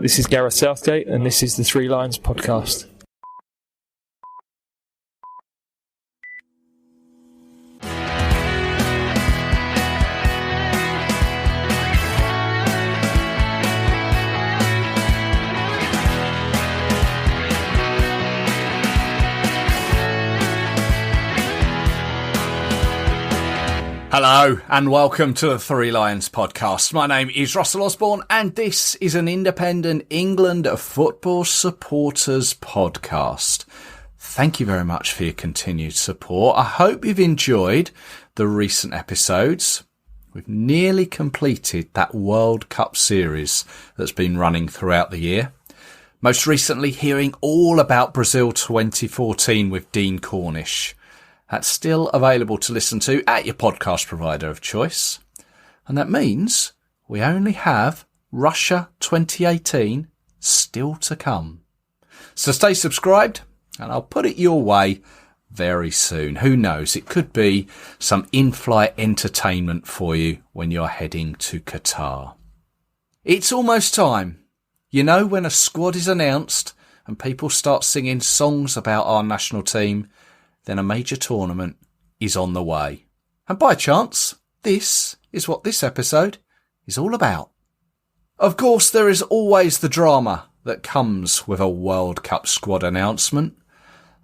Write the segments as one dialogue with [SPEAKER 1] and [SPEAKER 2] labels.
[SPEAKER 1] This is Gareth Southgate, and this is the Three Lions podcast.
[SPEAKER 2] Hello and welcome to the Three Lions podcast. My name is Russell Osborne and this is an independent England football supporters podcast. Thank you very much for your continued support. I hope you've enjoyed the recent episodes. We've nearly completed that World Cup series that's been running throughout the year. Most recently hearing all about Brazil 2014 with Dean Cornish. That's still available to listen to at your podcast provider of choice. And that means we only have Russia 2018 still to come. So stay subscribed and I'll put it your way very soon. Who knows? It could be some in-flight entertainment for you when you're heading to Qatar. It's almost time. You know, when a squad is announced and people start singing songs about our national team, then a major tournament is on the way. And by chance, this is what this episode is all about. Of course, there is always the drama that comes with a World Cup squad announcement.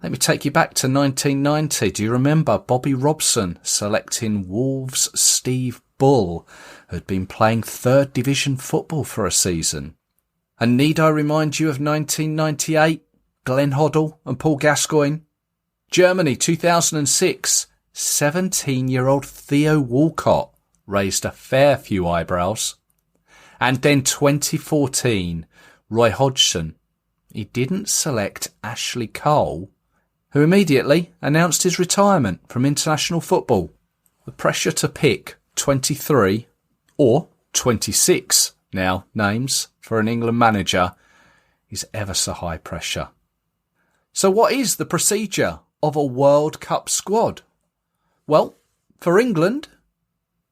[SPEAKER 2] Let me take you back to 1990. Do you remember Bobby Robson selecting Wolves' Steve Bull, who had been playing third division football for a season? And need I remind you of 1998, Glenn Hoddle and Paul Gascoigne? Germany 2006, 17-year-old Theo Walcott raised a fair few eyebrows. And then 2014, Roy Hodgson. He didn't select Ashley Cole, who immediately announced his retirement from international football. The pressure to pick 23 or 26 now names for an England manager is ever so high pressure. So what is the procedure of a World Cup squad? Well, for England,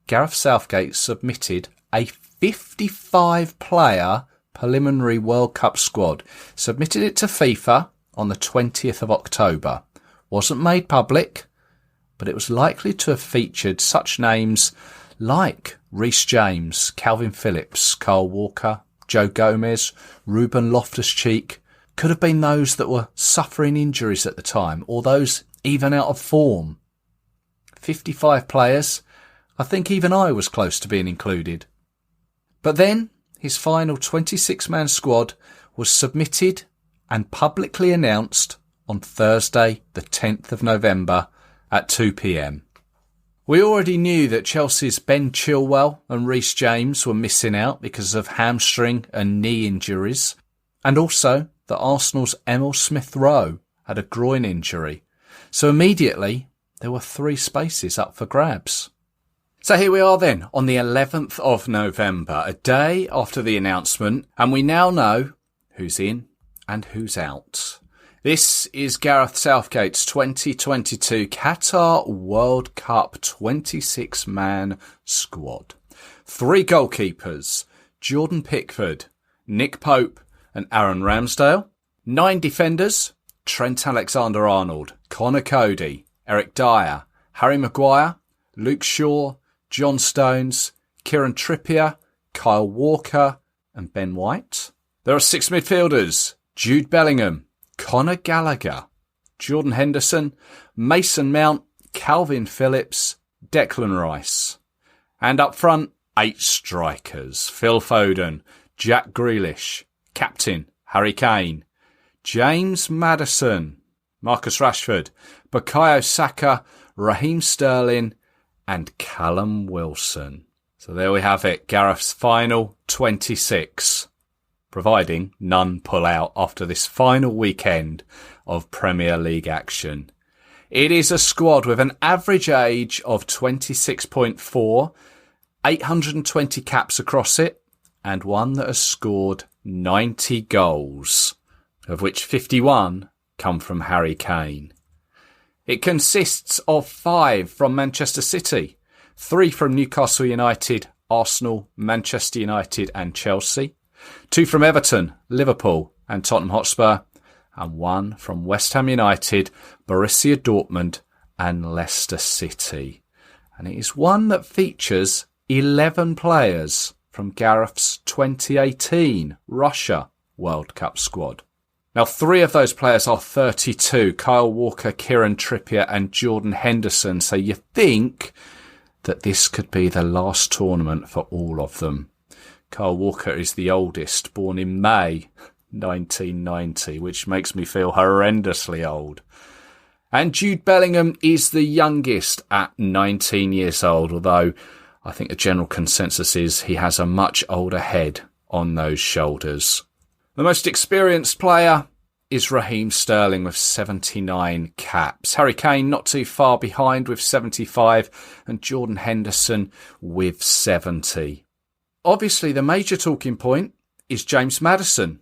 [SPEAKER 2] Gareth Southgate submitted a 55-player preliminary World Cup squad. Submitted it to FIFA on the 20th of October. Wasn't made public, but it was likely to have featured such names like Reece James, Calvin Phillips, Kyle Walker, Joe Gomez, Ruben Loftus-Cheek. Could have been those that were suffering injuries at the time, or those even out of form. 55 players. I think even I was close to being included. But then his final 26-man squad was submitted and publicly announced on Thursday, the 10th of November at 2 p.m. We already knew that Chelsea's Ben Chilwell and Reece James were missing out because of hamstring and knee injuries, and also that Arsenal's Emil Smith-Rowe had a groin injury. So immediately, there were 3 spaces up for grabs. So here we are then, on the 11th of November, a day after the announcement, and we now know who's in and who's out. This is Gareth Southgate's 2022 Qatar World Cup 26-man squad. 3 goalkeepers, Jordan Pickford, Nick Pope, and Aaron Ramsdale. 9 defenders, Trent Alexander-Arnold, Connor Cody, Eric Dyer, Harry Maguire, Luke Shaw, John Stones, Kieran Trippier, Kyle Walker, and Ben White. There are 6 midfielders, Jude Bellingham, Conor Gallagher, Jordan Henderson, Mason Mount, Calvin Phillips, Declan Rice. And up front, 8 strikers, Phil Foden, Jack Grealish, Captain Harry Kane, James Maddison, Marcus Rashford, Bukayo Saka, Raheem Sterling and Callum Wilson. So there we have it, Gareth's final 26, providing none pull out after this final weekend of Premier League action. It is a squad with an average age of 26.4, 820 caps across it, and one that has scored 90 goals, of which 51 come from Harry Kane. It consists of 5 from Manchester City, 3 from Newcastle United, Arsenal, Manchester United and Chelsea, 2 from Everton, Liverpool and Tottenham Hotspur, and 1 from West Ham United, Borussia Dortmund and Leicester City. And it is one that features 11 players from Gareth's 2018 Russia World Cup squad. Now, 3 of those players are 32, Kyle Walker, Kieran Trippier and Jordan Henderson. So you think that this could be the last tournament for all of them. Kyle Walker is the oldest, born in May 1990, which makes me feel horrendously old. And Jude Bellingham is the youngest at 19 years old, although I think the general consensus is he has a much older head on those shoulders. The most experienced player is Raheem Sterling with 79 caps. Harry Kane not too far behind with 75 and Jordan Henderson with 70. Obviously, the major talking point is James Maddison.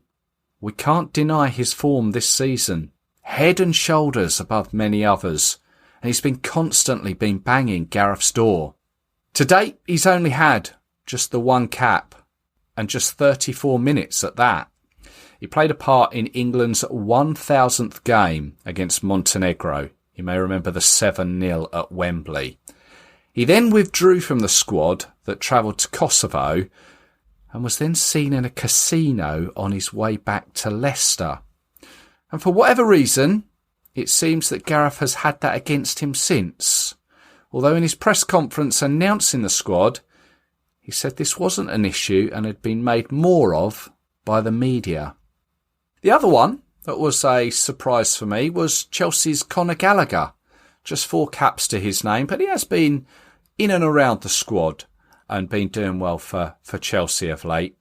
[SPEAKER 2] We can't deny his form this season. Head and shoulders above many others. And he's constantly been banging Gareth's door. To date, he's only had just the 1 cap and just 34 minutes at that. He played a part in England's 1000th game against Montenegro. You may remember the 7-0 at Wembley. He then withdrew from the squad that travelled to Kosovo and was then seen in a casino on his way back to Leicester. And for whatever reason, it seems that Gareth has had that against him since. Although in his press conference announcing the squad, he said this wasn't an issue and had been made more of by the media. The other one that was a surprise for me was Chelsea's Conor Gallagher. Just 4 caps to his name, but he has been in and around the squad and been doing well for Chelsea of late.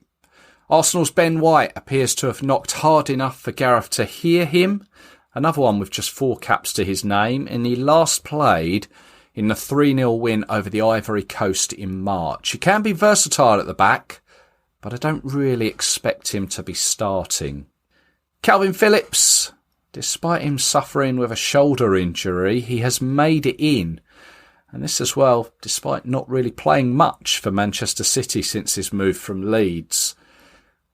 [SPEAKER 2] Arsenal's Ben White appears to have knocked hard enough for Gareth to hear him. Another one with just 4 caps to his name, and he last played in the 3-0 win over the Ivory Coast in March. He can be versatile at the back, but I don't really expect him to be starting. Calvin Phillips, despite him suffering with a shoulder injury, he has made it in. And this as well, despite not really playing much for Manchester City since his move from Leeds.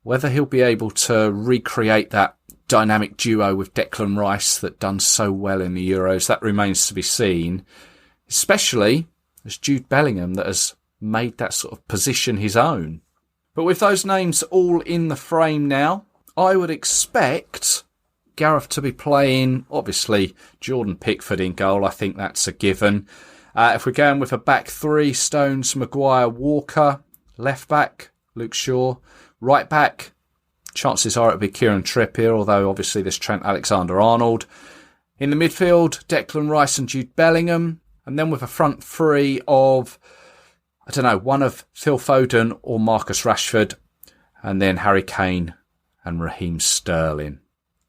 [SPEAKER 2] Whether he'll be able to recreate that dynamic duo with Declan Rice that done so well in the Euros, that remains to be seen. Especially as Jude Bellingham that has made that sort of position his own. But with those names all in the frame now, I would expect Gareth to be playing, obviously, Jordan Pickford in goal. I think that's a given. If we're going with a back 3, Stones, Maguire, Walker. Left back, Luke Shaw. Right back, chances are it'll be Kieran Trippier, although obviously there's Trent Alexander-Arnold. In the midfield, Declan Rice and Jude Bellingham. And then with a front 3 of, one of Phil Foden or Marcus Rashford. And then Harry Kane and Raheem Sterling.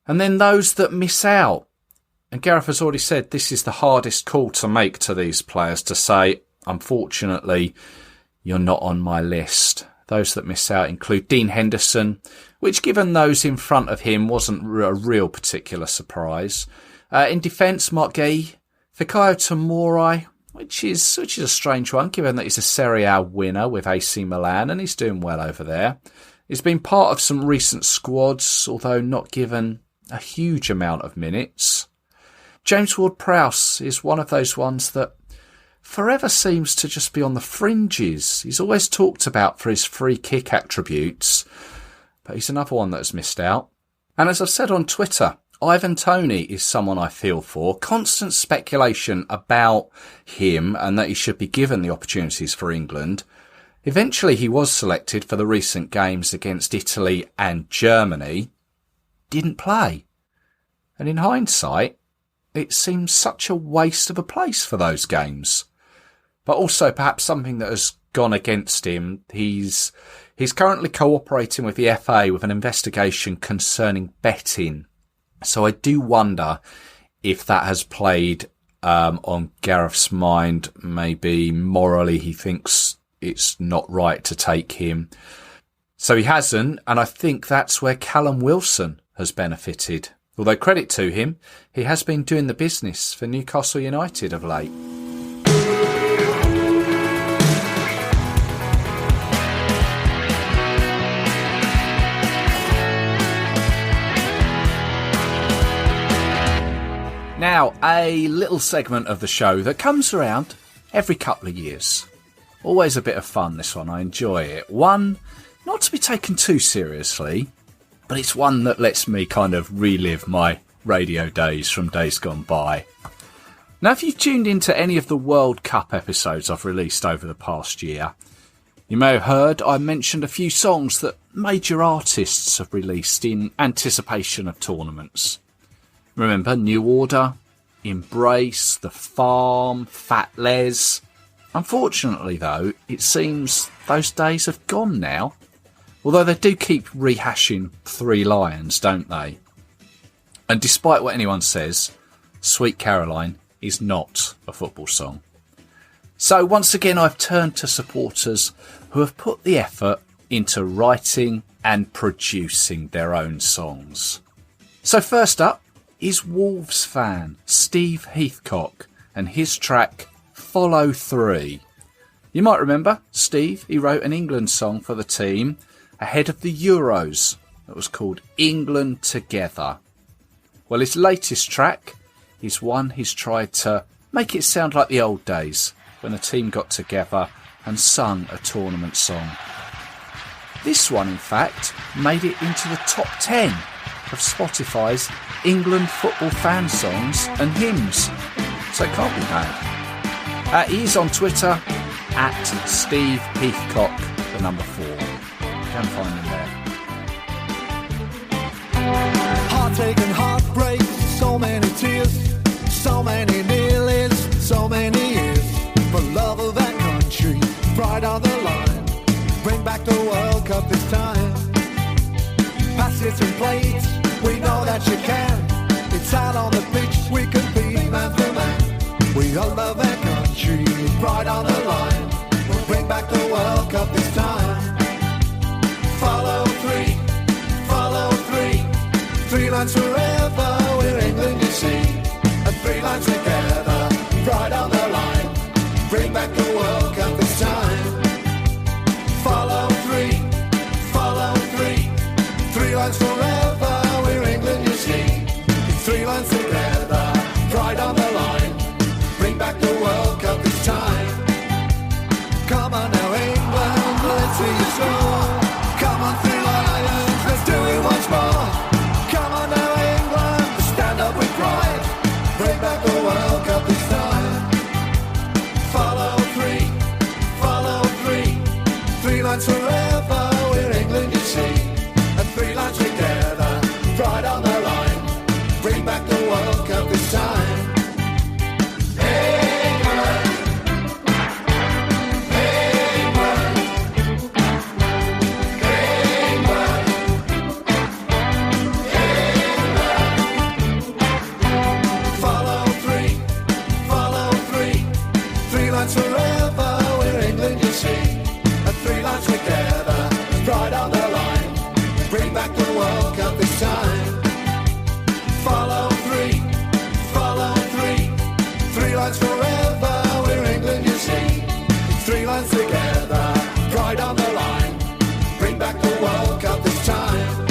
[SPEAKER 2] And then those that miss out. And Gareth has already said this is the hardest call to make to these players, to say, unfortunately, you're not on my list. Those that miss out include Dean Henderson, which given those in front of him wasn't a real particular surprise. In defence, Mark Gay, Fikayo Tomori, which is a strange one given that he's a Serie A winner with AC Milan and he's doing well over there. He's been part of some recent squads, although not given a huge amount of minutes. James Ward-Prowse is one of those ones that forever seems to just be on the fringes. He's always talked about for his free kick attributes, but he's another one that has missed out. And as I've said on Twitter, Ivan Toney is someone I feel for. Constant speculation about him and that he should be given the opportunities for England. Eventually he was selected for the recent games against Italy and Germany. Didn't play. And in hindsight, it seems such a waste of a place for those games. But also perhaps something that has gone against him. He's currently cooperating with the FA with an investigation concerning betting. So I do wonder if that has played on Gareth's mind. Maybe morally he thinks it's not right to take him. So he hasn't, and I think that's where Callum Wilson has benefited. Although credit to him, he has been doing the business for Newcastle United of late. Now, a little segment of the show that comes around every couple of years. Always a bit of fun, this one. I enjoy it. One, not to be taken too seriously, but it's one that lets me kind of relive my radio days from days gone by. Now, if you've tuned into any of the World Cup episodes I've released over the past year, you may have heard I mentioned a few songs that major artists have released in anticipation of tournaments. Remember New Order, Embrace, The Farm, Fat Les. Unfortunately, though, it seems those days have gone now. Although they do keep rehashing Three Lions, don't they? And despite what anyone says, Sweet Caroline is not a football song. So once again, I've turned to supporters who have put the effort into writing and producing their own songs. So first up is Wolves fan Steve Heathcock and his track Follow 3. You might remember Steve, he wrote an England song for the team ahead of the Euros that was called England Together. Well, his latest track is one he's tried to make it sound like the old days when a team got together and sung a tournament song. This one, in fact, made it into the top 10 of Spotify's England football fan songs and hymns, so it can't be bad. He is on Twitter at Steve Heathcock, the number 4. You can find him there.
[SPEAKER 3] Heartache and heartbreak, so many tears, so many nearlies, so many years. For love of our country, pride on the line. Bring back the World Cup this time. Pass it and play it, we know that you can. It's out on the pitch, we compete man for man. We all love our country, pride on the line. We'll bring back the World Cup this time. Follow 3, follow 3. 3 lines forever, we're England, you see. And 3 lines together, pride on the line. Bring back the World Cup this time. Follow 3, follow 3. 3 lines forever, we're England, you see. 3 lines together, pride on the line. Bring back the World Cup this time. Come on now, England, let's see you score. Come on, 3 Lions, let's do it once more. Come on now, England, stand up with pride. Bring back the World Cup this time. Follow 3, follow 3. 3 lines forever, we're England, you see. And 3 lines together, pride on the line. Bring back the World Cup this time. England, England, England, England. Follow 3, follow 3. 3 lines forever, we're England, you see. And 3 lines together, pride on the line. Bring back the World Cup this time. Follow 3, follow 3. 3 lines forever, we're England, you see. 3 lines together, pride on the line. Bring back the World Cup this time.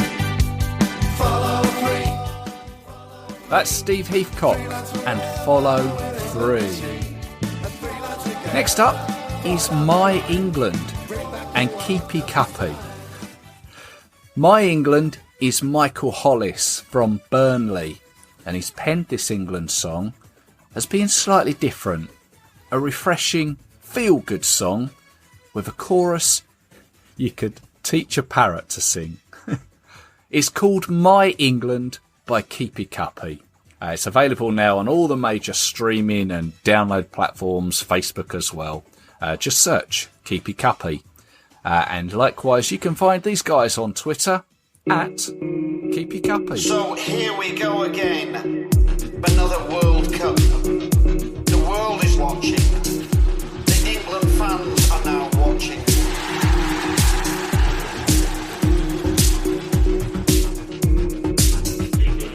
[SPEAKER 3] Follow 3.
[SPEAKER 2] That's Steve Heathcock and Follow 3. Next up is My England and Keepy Cuppy. My England is Michael Hollis from Burnley, and he's penned this England song as being slightly different. A refreshing, feel-good song with a chorus you could teach a parrot to sing. It's called My England by Keepy Cuppy. It's available now on all the major streaming and download platforms, Facebook as well. Just search Keepy Cuppy. And likewise, you can find these guys on Twitter at Keepy Cuppy.
[SPEAKER 4] So here we go again. Another World Cup. The world is watching. The England fans are now watching.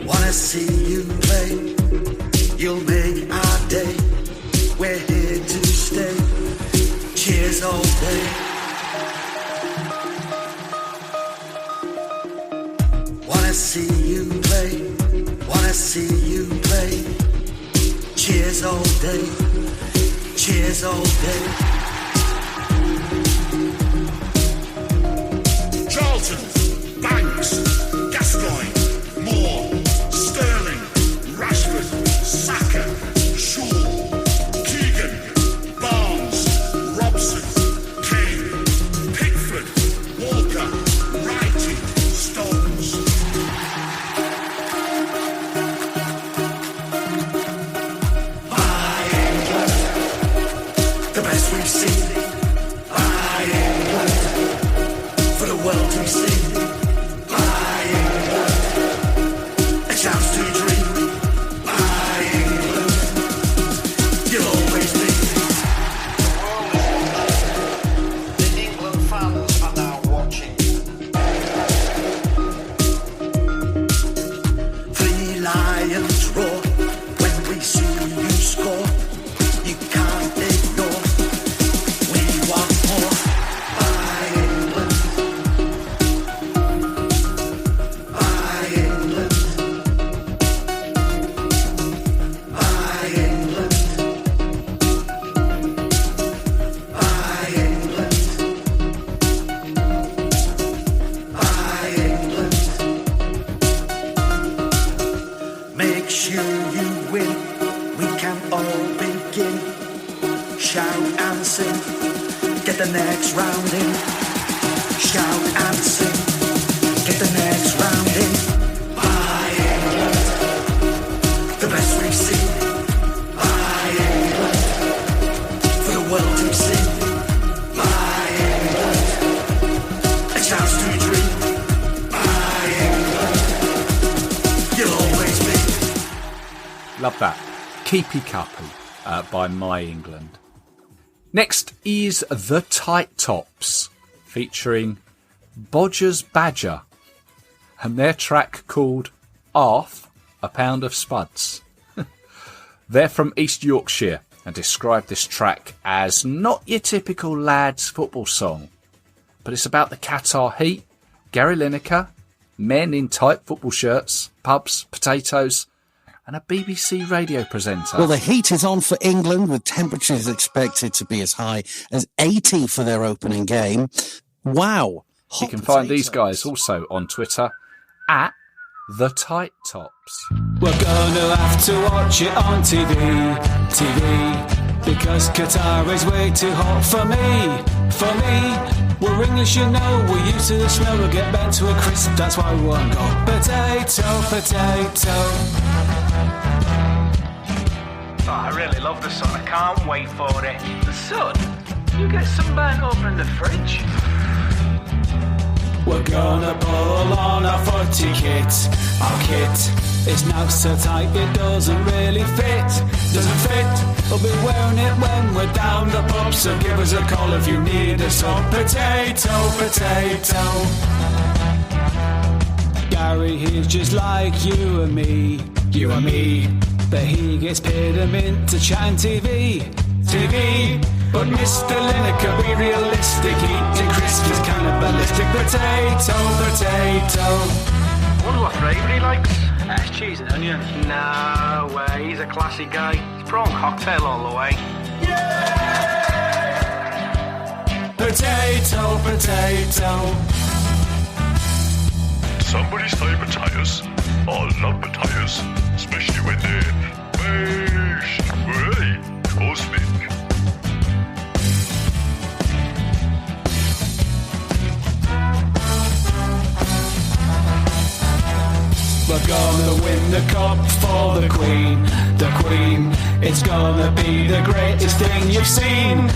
[SPEAKER 5] Wanna see you play. You'll make our day. We're here to stay. Cheers all day. Wanna see you play. Wanna see you play. Cheers all day, cheers all day.
[SPEAKER 6] Charlton, Banks, Gascoigne, Moore, Sterling, Rashford, Saka, Shaw, Keegan, Barnes, Robson, Kane, Pickford, Walker, Wrighty, Stones.
[SPEAKER 5] By England, the best we've seen. By England, for the world to see. By England, a chance to dream. By England, you'll always be.
[SPEAKER 4] The England fans are now watching.
[SPEAKER 5] Three lions roar when we see you score. You can't ignore. We want more. By England. By England. By England. By England. By England. Make sure you win. We can all begin. Shout and sing. Get the next round in. Shout and sing. Get the next round in. By England, the best we've seen. By England, for the world to see. By England, a chance to dream. By England, you'll always be.
[SPEAKER 2] Love that. Keepy Cuppy by My England. Next is The Tight Tops, featuring Bodger's Badger, and their track called Half a Pound of Spuds. They're from East Yorkshire and describe this track as not your typical lads football song, but it's about the Qatar heat, Gary Lineker, men in tight football shirts, pubs, potatoes, and a BBC radio presenter.
[SPEAKER 7] Well, the heat is on for England, with temperatures expected to be as high as 80 for their opening game. Wow.
[SPEAKER 2] You can find these guys also on Twitter at The Tight Tops.
[SPEAKER 8] We're gonna have to watch it on TV, because Qatar is way too hot for me. We're English, you know, we're used to the smell, we'll get bent to a crisp, that's why we won't go potato.
[SPEAKER 9] Oh, I really love the sun. I can't wait for it. The sun? You get sunburnt over in the fridge?
[SPEAKER 8] We're gonna pull on our footy kit. Our kit is now so tight it doesn't really fit. We'll be wearing it when we're down the pub, so give us a call if you need us up. Potato. Gary, he's just like you and me. But he gets paid a mint to chat and TV. But Mr. Lineker, be realistic, eating crisp is cannibalistic. Potato.
[SPEAKER 9] Wonder what flavour he likes. It's cheese and onion. No way, he's a classy guy. It's prawn cocktail all the way.
[SPEAKER 8] Potato.
[SPEAKER 6] Somebody's favourite tyres. I love potatoes, especially when they're mashed. Hey, cosmic.
[SPEAKER 8] We're gonna win the cup for the Queen. It's gonna be the greatest thing you've seen.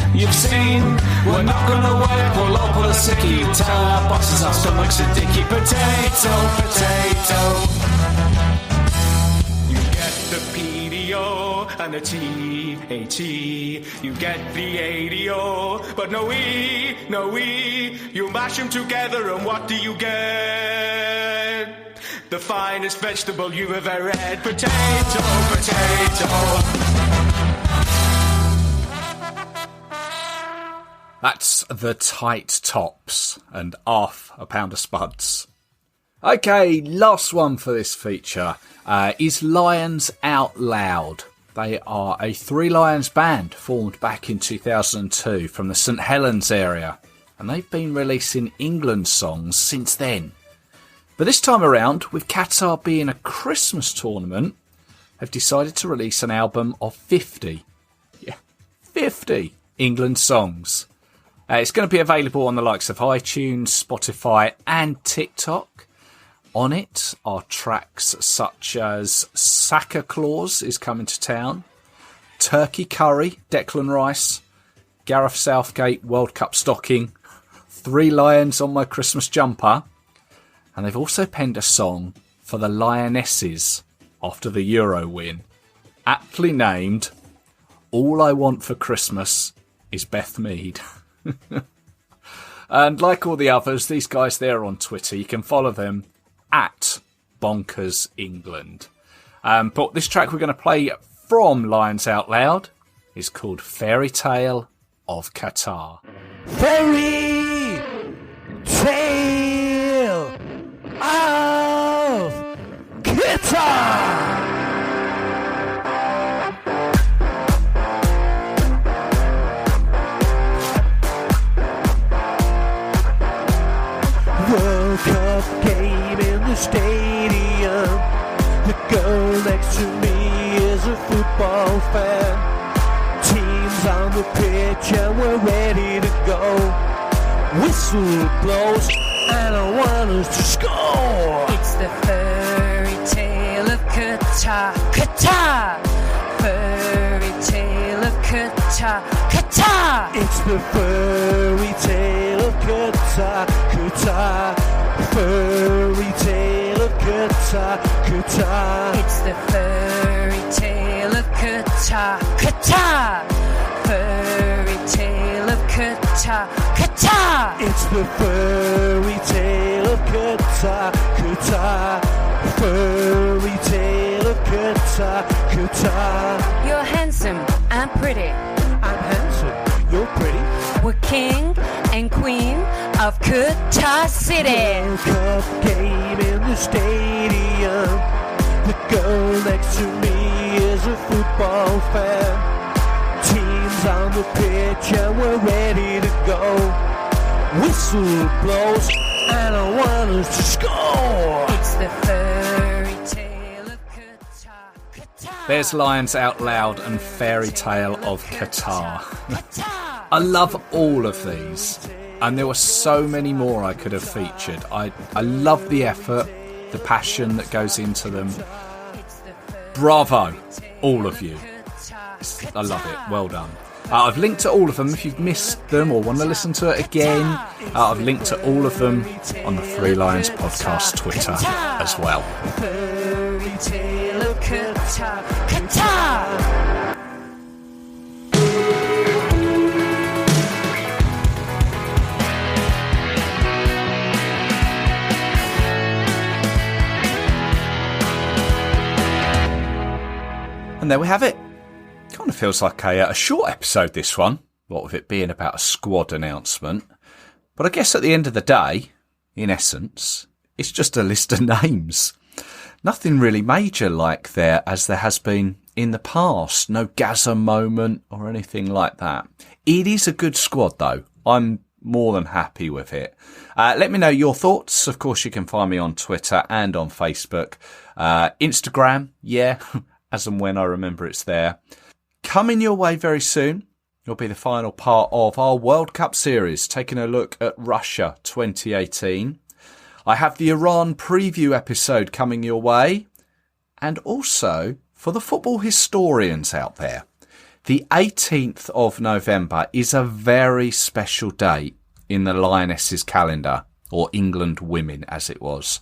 [SPEAKER 8] We're not gonna work, we'll all put a sickie. Tell our bosses our stomachs are dicky. Potato. You get the PDO and the TAT. You get the ADO, but no E. You mash them together and what do you get? The finest vegetable you have ever had. Potato.
[SPEAKER 2] That's The Tight Tops and half a pound of spuds. Okay, last one for this feature is Lions Out Loud, They are a Three Lions band formed back in 2002 from the St Helens area, and they've been releasing England songs since then. But this time around, with Qatar being a Christmas tournament, have decided to release an album of 50 England songs. It's going to be available on the likes of iTunes, Spotify and TikTok. On it are tracks such as Santa Claus is Coming to Town, Turkey Curry, Declan Rice, Gareth Southgate, World Cup Stocking, Three Lions on My Christmas Jumper, and they've also penned a song for the Lionesses after the Euro win, aptly named All I Want for Christmas is Beth Mead. And like all the others, these guys there on Twitter, you can follow them at Bonkers England. But this track we're going to play from Lions Out Loud is called Fairy Tale of Qatar.
[SPEAKER 3] Fairy Tale of Qatar. World Cup game in the stadium. The girl next to me is a football fan. Teams on the pitch and we're ready to go. Whistle blows and I want us to score.
[SPEAKER 10] It's the fairy tale of Qatar, Qatar. Fairy tale of Qatar, Qatar.
[SPEAKER 3] It's the fairy tale of Qatar, Qatar. Fairy tale of Qatar, Qatar.
[SPEAKER 10] It's the fairy tale of Qatar, Qatar. Fairy tale of Qatar, Qatar.
[SPEAKER 3] It's the fairy tale of Qatar, Qatar. Fairy tale of Qatar, Qatar.
[SPEAKER 10] You're handsome, I'm pretty.
[SPEAKER 3] I'm handsome, you're pretty.
[SPEAKER 10] We're king and queen of Qatar City.
[SPEAKER 3] World Cup game in the stadium. The girl next to me is a football fan. Teams on the pitch and we're ready to go. Whistle blows and I want us to score.
[SPEAKER 10] It's the fairy tale of Qatar, Qatar.
[SPEAKER 2] There's Lions Out Loud and Fairy Tale of Qatar. I love all of these, and there were so many more I could have featured. I love the effort, the passion that goes into them. Bravo, all of you. I love it. Well done. I've linked to all of them. If you've missed them or want to listen to it again, I've linked to all of them on the Three Lions Podcast Twitter as well.
[SPEAKER 10] Fairy tale of Qatar, Qatar.
[SPEAKER 2] And there we have it. Kind of feels like a short episode, this one. What with it being about a squad announcement. But I guess at the end of the day, in essence, it's just a list of names. Nothing really major like there, as there has been in the past. No Gaza moment or anything like that. It is a good squad, though. I'm more than happy with it. Let me know your thoughts. Of course, you can find me on Twitter and on Facebook. Instagram, yeah, as and when I remember it's there. Coming your way very soon will be the final part of our World Cup series, taking a look at Russia 2018. I have the Iran preview episode coming your way. And also, for the football historians out there, the 18th of November is a very special date in the Lionesses calendar, or England women as it was,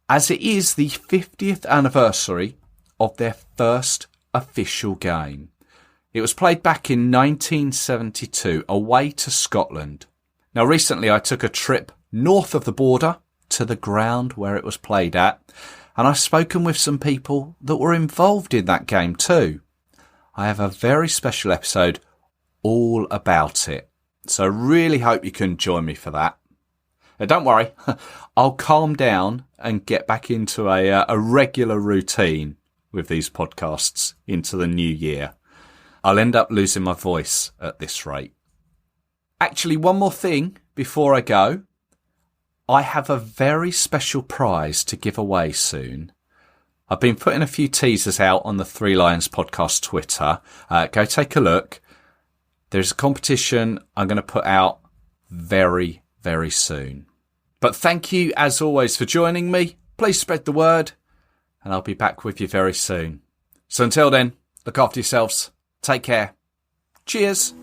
[SPEAKER 2] as it is the 50th anniversary of their first official game. It was played back in 1972 away to Scotland. Now recently I took a trip north of the border to the ground where it was played at, and I've spoken with some people that were involved in that game too. I have a very special episode all about it, so really hope you can join me for that. Now don't worry, I'll calm down and get back into a regular routine with these podcasts into the new year. I'll end up losing my voice at this rate. Actually, one more thing before I go. I have a very special prize to give away soon. I've been putting a few teasers out on the Three Lions podcast Twitter. Go take a look. There's a competition I'm going to put out very, very soon. But thank you, as always, for joining me. Please spread the word, and I'll be back with you very soon. So until then, look after yourselves. Take care. Cheers.